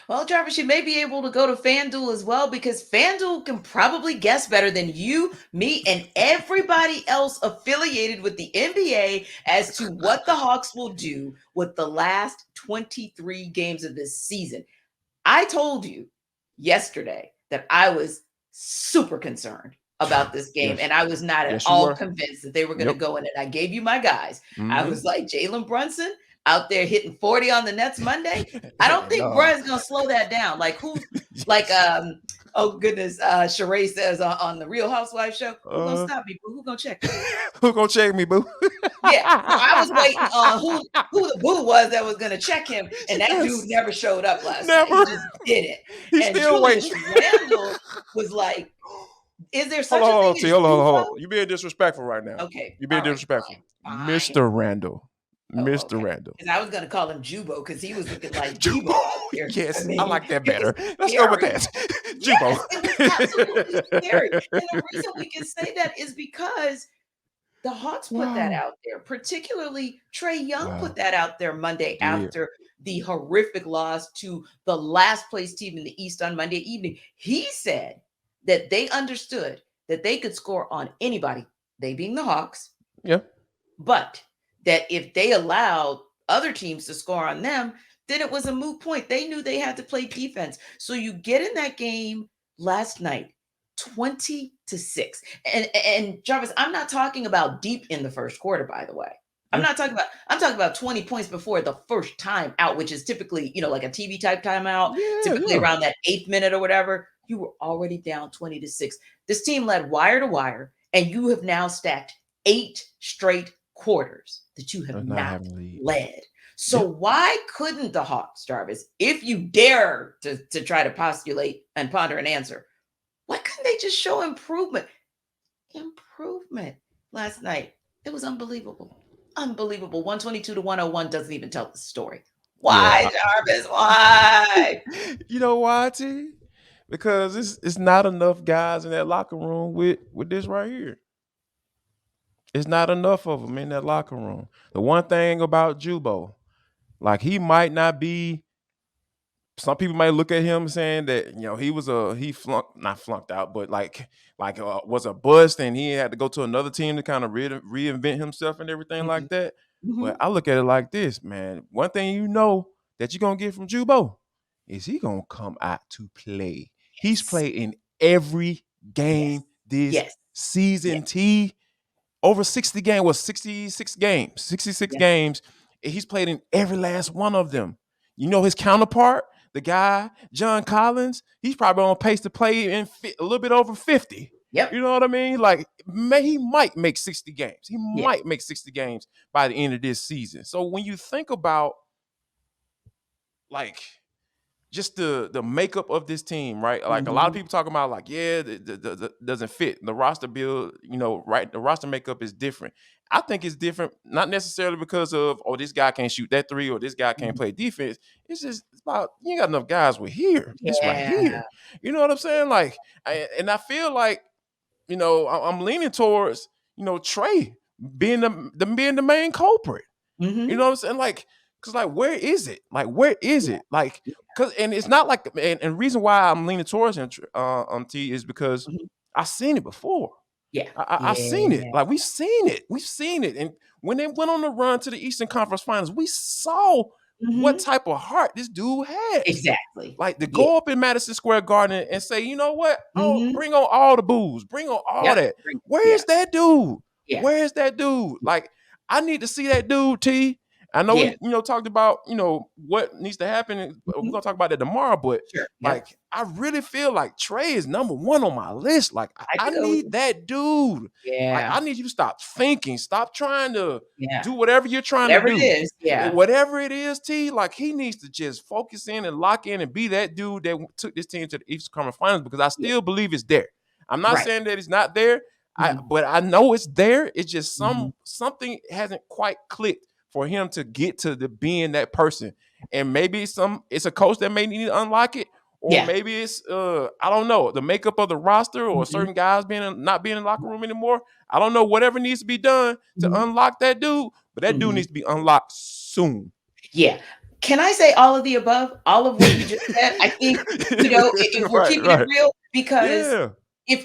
Well, Jarvis, you may be able to go to FanDuel as well because FanDuel can probably guess better than you, me, and everybody else affiliated with the NBA as to what the Hawks will do with the last 23 games of this season. I told you yesterday that I was super concerned about this game, Yes. and I was not at Yes, you all were. convinced that they were going to Yep. go in it. I gave you my guys. I Mm-hmm. was like, Jalen Brunson out there hitting 40 on the Nets Monday. I don't think No. Brian's going to slow that down. Like who's like Yes. oh goodness, Sheree says on the Real Housewives show, who gonna Uh, stop me? Who gonna check me? who gonna check me, boo? Yeah, no, I was waiting on who the boo was that was going to check him, and that dude Yes. never showed up last night. He Never. just didn't. He's And still waiting. Julius Randle was like, "Is there Hold such on, a hold thing on, T. as Hold on. Jubo?" You being disrespectful right now. Okay, You being all right, disrespectful. fine. Mr. Randall. Oh, Mr. okay. Randall. Because I was going to call him Jubo because he was looking like Debo Jubo. out there. I Yes, I mean, like that it was better. Let's go with scary. that. Yes, Jubo. it was absolutely scary. And the reason we can say that is because the Hawks put that Wow. out there, particularly Trey Young put Wow. that out there Monday Did. after the horrific loss to the last place team in the East on Monday evening. He said that they understood that they could score on anybody, they being the Hawks, Yeah. but that if they allowed other teams to score on them, then it was a moot point. They knew they had to play defense. So you get in that game last night, 20-6. And Jarvis, I'm not talking about deep in the first quarter, by the way. Yeah. I'm talking about 20 points before the first time out, which is typically, like a TV type timeout, typically Yeah. around that 8th minute or whatever. You were already down 20-6. This team led wire to wire, and you have now stacked 8 straight quarters that you have That's not not having the lead. led. So Yeah. why couldn't the Hawks, Jarvis, if you dare to try to postulate and ponder an answer, why couldn't they just show improvement? Improvement last night. It was unbelievable. Unbelievable. 122 to 101 doesn't even tell the story. Yeah. Why, Jarvis? Why? You know why, T? Because it's not enough guys in that locker room with this right here. It's not enough of them in that locker room. The one thing about Jubo, like he might not be. Some people might look at him saying that he flunked, not flunked out, but was a bust and he had to go to another team to kind of reinvent himself and everything Mhm. like that. But Mhm. I look at it like this, man. One thing that you're gonna get from Jubo is he gonna come out to play. He's Yes. played in every Yes. game this Yes. season. Yes. T over 60 games, 66 games, 66 Yeah. games. And he's played in every last one of them. You know his counterpart, the guy, John Collins, he's probably on pace to play in a little bit over 50. Yep. You know what I mean? Like, he might make 60 games. He Yeah. might make 60 games by the end of this season. So when you think about, like, just the makeup of this team, right? Like a lot of Mhm. people talking about, like, yeah, doesn't fit the roster build. Right? The roster makeup is different. I think it's different, not necessarily because of this guy can't shoot that three or this guy can't Mhm. play defense. It's about you ain't got enough guys with here. This right Yeah. here. You know what I'm saying? Like, and I feel like I'm leaning towards Trey being the main culprit. You know Mhm. what I'm saying? Like, cause like, where is it? Like, where is Yeah. it? Like, Yeah. cause, and it's not like, and reason why I'm leaning towards him, T, is because Mhm. I've seen it before. Yeah. I've seen it. Yeah. Like, we've seen it. We've seen it. And when they went on the run to the Eastern Conference Finals, we saw what Mhm. type of heart this dude has. Exactly. Like to Yeah. go up in Madison Square Garden and say, you know what? Oh, Mhm. bring on all the booze, bring on all Yep. that. Yeah. Where's that dude? Yeah. Where's that dude? Like, I need to see that dude, T. I know Yeah. we, talked about, what needs to happen. And we're Mhm. gonna talk about that tomorrow, but Sure. Yep. like, I really feel like Trey is number one on my list. Like, I I could go with you. need that dude. Like, Yeah. I need you to stop thinking, stop trying to Yeah. do whatever you're trying to Whatever it do. is. Yeah. Whatever it is, T, like he needs to just focus in and lock in and be that dude that took this team to the Eastern Conference Finals because I Yeah. still believe it's there. I'm not Right. saying that it's not there, Mhm. but I know it's there. It's just Mhm. something hasn't quite clicked for him to get to the being that person. And maybe it's a coach that may need to unlock it, or Yeah. maybe it's I don't know, the makeup of the roster or Mhm. certain guys not being in the locker room anymore. I don't know, whatever needs to be done to Mhm. unlock that dude, but that dude Mhm. needs to be unlocked soon. Yeah. Can I say all of the above? All of what you just said? I think, if we're Right, keeping it right. real, because Yeah.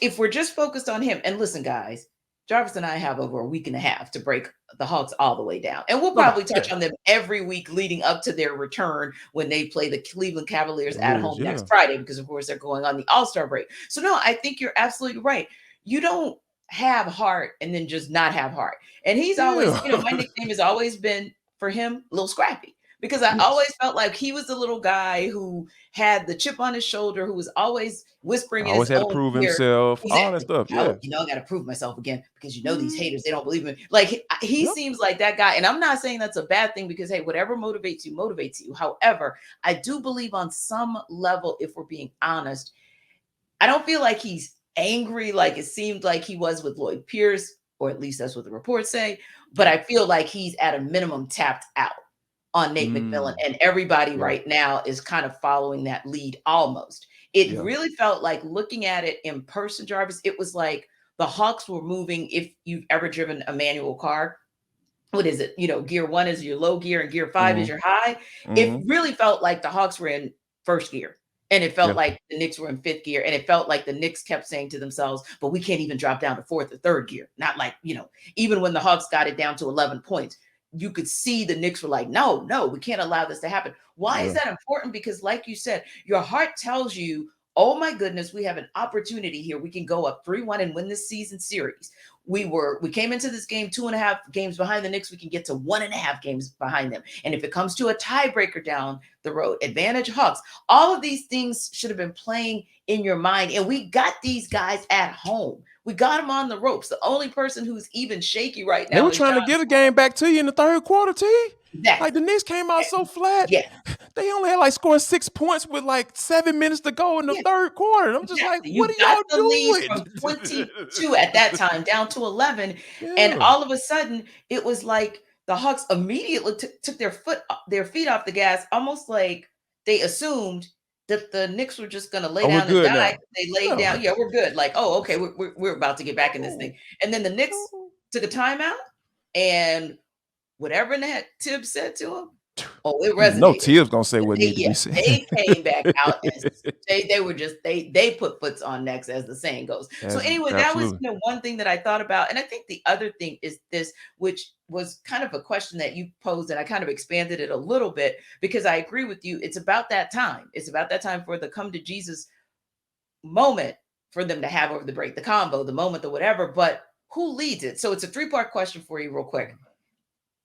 if we're just focused on him, and listen, guys, Jarvis and I have over a week and a half to break the Hawks all the way down. And we'll No doubt. probably touch Yeah. on them every week leading up to their return when they play the Cleveland Cavaliers at Cavaliers, home yeah. next Friday, because of course they're going on the All-Star break. So no, I think you're absolutely right. You don't have heart and then just not have heart. And he's always, Yeah. my nickname has always been for him, Little Scrappy, because I Yes. always felt like he was the little guy who had the chip on his shoulder, who was always whispering in Always his had to own prove ear. himself, all that Exactly. stuff. Yeah. I got to prove myself again, because these Mhm. haters, they don't believe me. Like he Yep. seems like that guy, and I'm not saying that's a bad thing, because hey, whatever motivates you motivates you. However, I do believe on some level, if we're being honest, I don't feel like he's angry like it seemed like he was with Lloyd Pierce, or at least that's what the reports say. But Yep. I feel like he's at a minimum tapped out on Nate McMillan, Mm. and everybody Yeah. right now is kind of following that lead almost. It Yeah. really felt like, looking at it in person, Jarvis, it was like the Hawks were moving. If you've ever driven a manual car, what is it? Gear one is your low gear and gear five is Mhm. your high. It Mhm. really felt like the Hawks were in first gear. And it felt Yeah. like the Knicks were in fifth gear. And it felt like the Knicks kept saying to themselves, but we can't even drop down to fourth or third gear. Not like, even when the Hawks got it down to 11 points, you could see the Knicks were like, no, no, we can't allow this to happen. Why is Yeah. that important? Because, like you said, your heart tells you, oh my goodness, we have an opportunity here. We can go up 3-1 and win this season series. We came into this game 2.5 games behind the Knicks. We can get to 1.5 games behind them. And if it comes to a tiebreaker down the road, advantage Hawks. All of these things should have been playing in your mind. And we got these guys at home. We got them on the ropes. The only person who's even shaky right They now were is trying John to get a Smart. game back to you in the third quarter, T. Like Exactly. the Knicks came out so flat. Yeah. They only had like scored 6 points with like 7 minutes to go in the Yeah. third quarter. And I'm just like, Exactly. what You are got y'all the lead doing? from 22 at that time down to 11. And Yeah. all of a sudden, it was like the Hawks immediately took their feet off the gas, almost like they assumed that the Knicks were just going to lay Oh, we're down and good die. now. They laid No. down. Yeah, we're good. Like, oh, okay, we're about to get back in this thing. No. And then the Knicks No. took a timeout, and whatever in the heck Tibbs said to him, oh, it You know resonated. Tibbs gonna say what need to Yeah, be said. they came back out, and they were just they put foots on necks, as the saying goes. So That's anyway, that was absolutely. one thing that I thought about. And I think the other thing is this, which was kind of a question that you posed, and I kind of expanded it a little bit, because I agree with you. It's about that time. It's about that time for the come to Jesus moment for them to have over the break, the combo, the moment, the whatever. But who leads it? So it's a three-part question for you, real quick.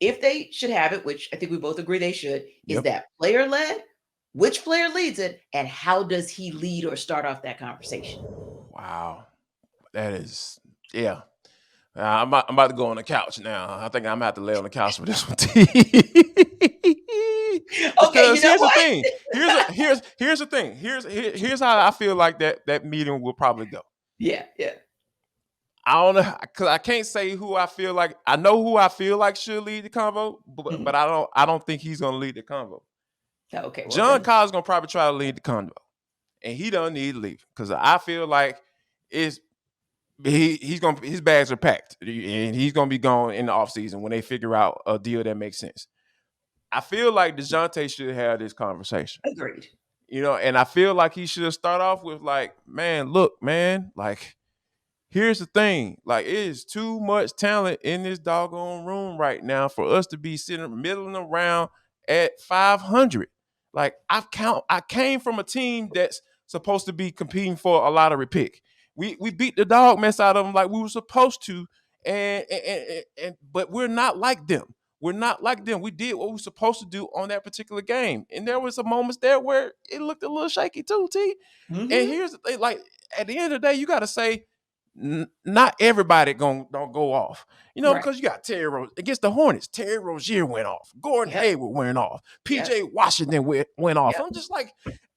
If they should have it, which I think we both agree they should, is Yep. that player led? Which player leads it? And how does he lead or start off that conversation? Wow. That is, yeah. I'm about to go on the couch now. I think I'm gonna have to lay on the couch for this one. Okay, Because you know here's the what? thing. Here's the thing. Here's how I feel like that meeting will probably go. Yeah, yeah. I don't know, because I can't say who I feel like. I know who I feel like should lead the convo, but Mhm. I don't think he's gonna lead the convo. Okay, well John then, Collins gonna probably try to lead the convo, and he don't need to leave because I feel like it's he's gonna his bags are packed and he's gonna be gone in the offseason when they figure out a deal that makes sense. I feel like DeJounte should have this conversation, agreed. and I feel like he should start off with like, man, look, man, like here's the thing. Like, it is too much talent in this doggone room right now for us to be sitting middling around at 500. Like, I came from a team that's supposed to be competing for a lottery pick. We beat the dog mess out of them like we were supposed to, and but we're not like them. We're not like them. We did what we were supposed to do on that particular game, and there was some moments there where it looked a little shaky too, T. And Hmm. here's the thing: like at the end of the day, you got to say not everybody don't go off, Right. because you got Terry Rose against the Hornets. Terry Rozier went off. Gordon Yep. Hayward went off. Yep. PJ Washington went off. Yep. I'm just like,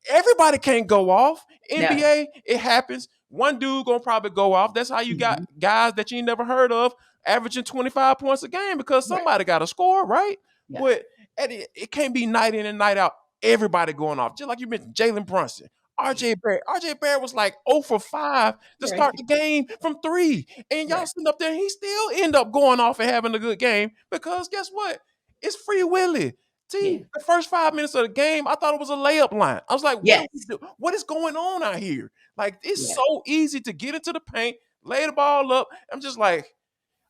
everybody can't go off. No. NBA, it happens. One dude gonna probably go off. That's how you got Mhm. guys that you ain't never heard of averaging 25 points a game because Right. somebody got to score, right? Yeah. But it can't be night in and night out. Everybody going off. Just like you mentioned, Jalen Brunson. RJ Barrett. RJ Barrett was like 0 for 5 to Right. start the game from 3. And y'all Right. sitting up there, he still end up going off and having a good game because guess what? It's Free Willy. Yeah. The first 5 minutes of the game, I thought it was a layup line. I was like, what do we Yes. do? What is going on out here? Like, it's Yeah. so easy to get into the paint, lay the ball up. I'm just like,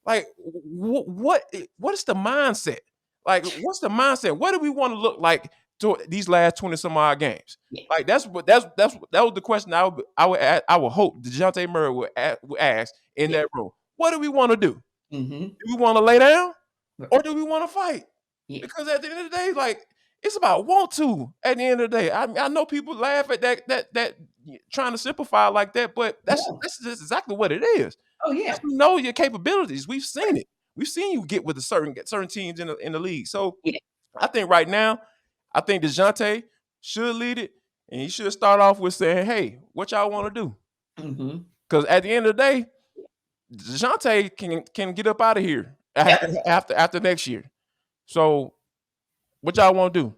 what is the mindset? Like, what's the mindset? What do we want to look like to these last 20 some odd games? Yeah. Like, that was the question I would hope DeJounte Murray would ask in Yeah. that room. What do we want to do? Mm-hmm. Do we want to lay down Right. or do we want to fight? Yeah. Because at the end of the day, like, it's about want to. At the end of the day, I know people laugh at that trying to simplify like that, but that's No. just exactly what it is. Oh yeah. We know your capabilities. We've seen it. We've seen you get with certain teams in the league. So Yeah. I think right now, I think DeJounte should lead it, and he should start off with saying, "Hey, what y'all want to do?" Mm-hmm. Because at the end of the day, DeJounte can get up out of here Yep. after next year. So what y'all want to do?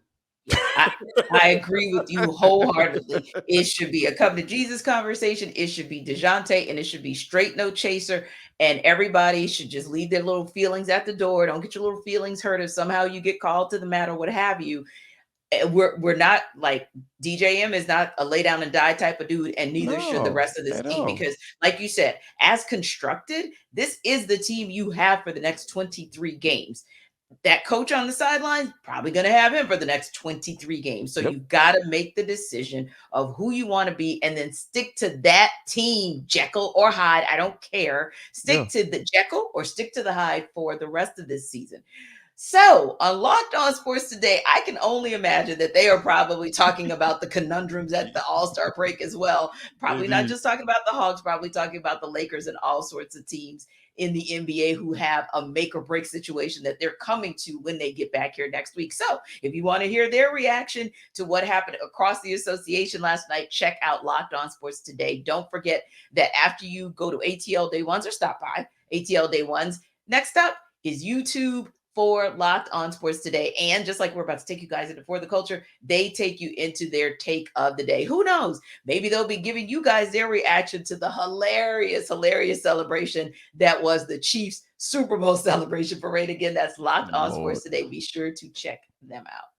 I agree with you wholeheartedly. It should be a come to Jesus conversation. It should be DeJounte, and it should be straight no chaser. And everybody should just leave their little feelings at the door. Don't get your little feelings hurt if somehow you get called to the mat or what have you. We're not like DJM is not a lay down and die type of dude, and neither should the No, rest of this at team. all. Because, like you said, as constructed, this is the team you have for the next 23 games. That coach on the sideline, probably going to have him for the next 23 games. So Yep. you got to make the decision of who you want to be and then stick to that team, Jekyll or Hyde. I don't care. Stick to the Jekyll or stick to the Hyde for the rest of this season. So on Locked On Sports Today, I can only imagine that they are probably talking about the conundrums at the All-Star break as well. Probably not Indeed. just talking about the Hawks, probably talking about the Lakers and all sorts of teams in the NBA who have a make or break situation that they're coming to when they get back here next week. So if you want to hear their reaction to what happened across the association last night, check out Locked On Sports Today. Don't forget that after you go to ATL Day Ones or stop by ATL Day Ones, next up is YouTube for Locked On Sports Today. And just like we're about to take you guys into For the Culture, they take you into their take of the day. Who knows? Maybe they'll be giving you guys their reaction to the hilarious celebration that was the Chiefs Super Bowl celebration parade. Again, that's Locked On Lord. Sports Today. Be sure to check them out.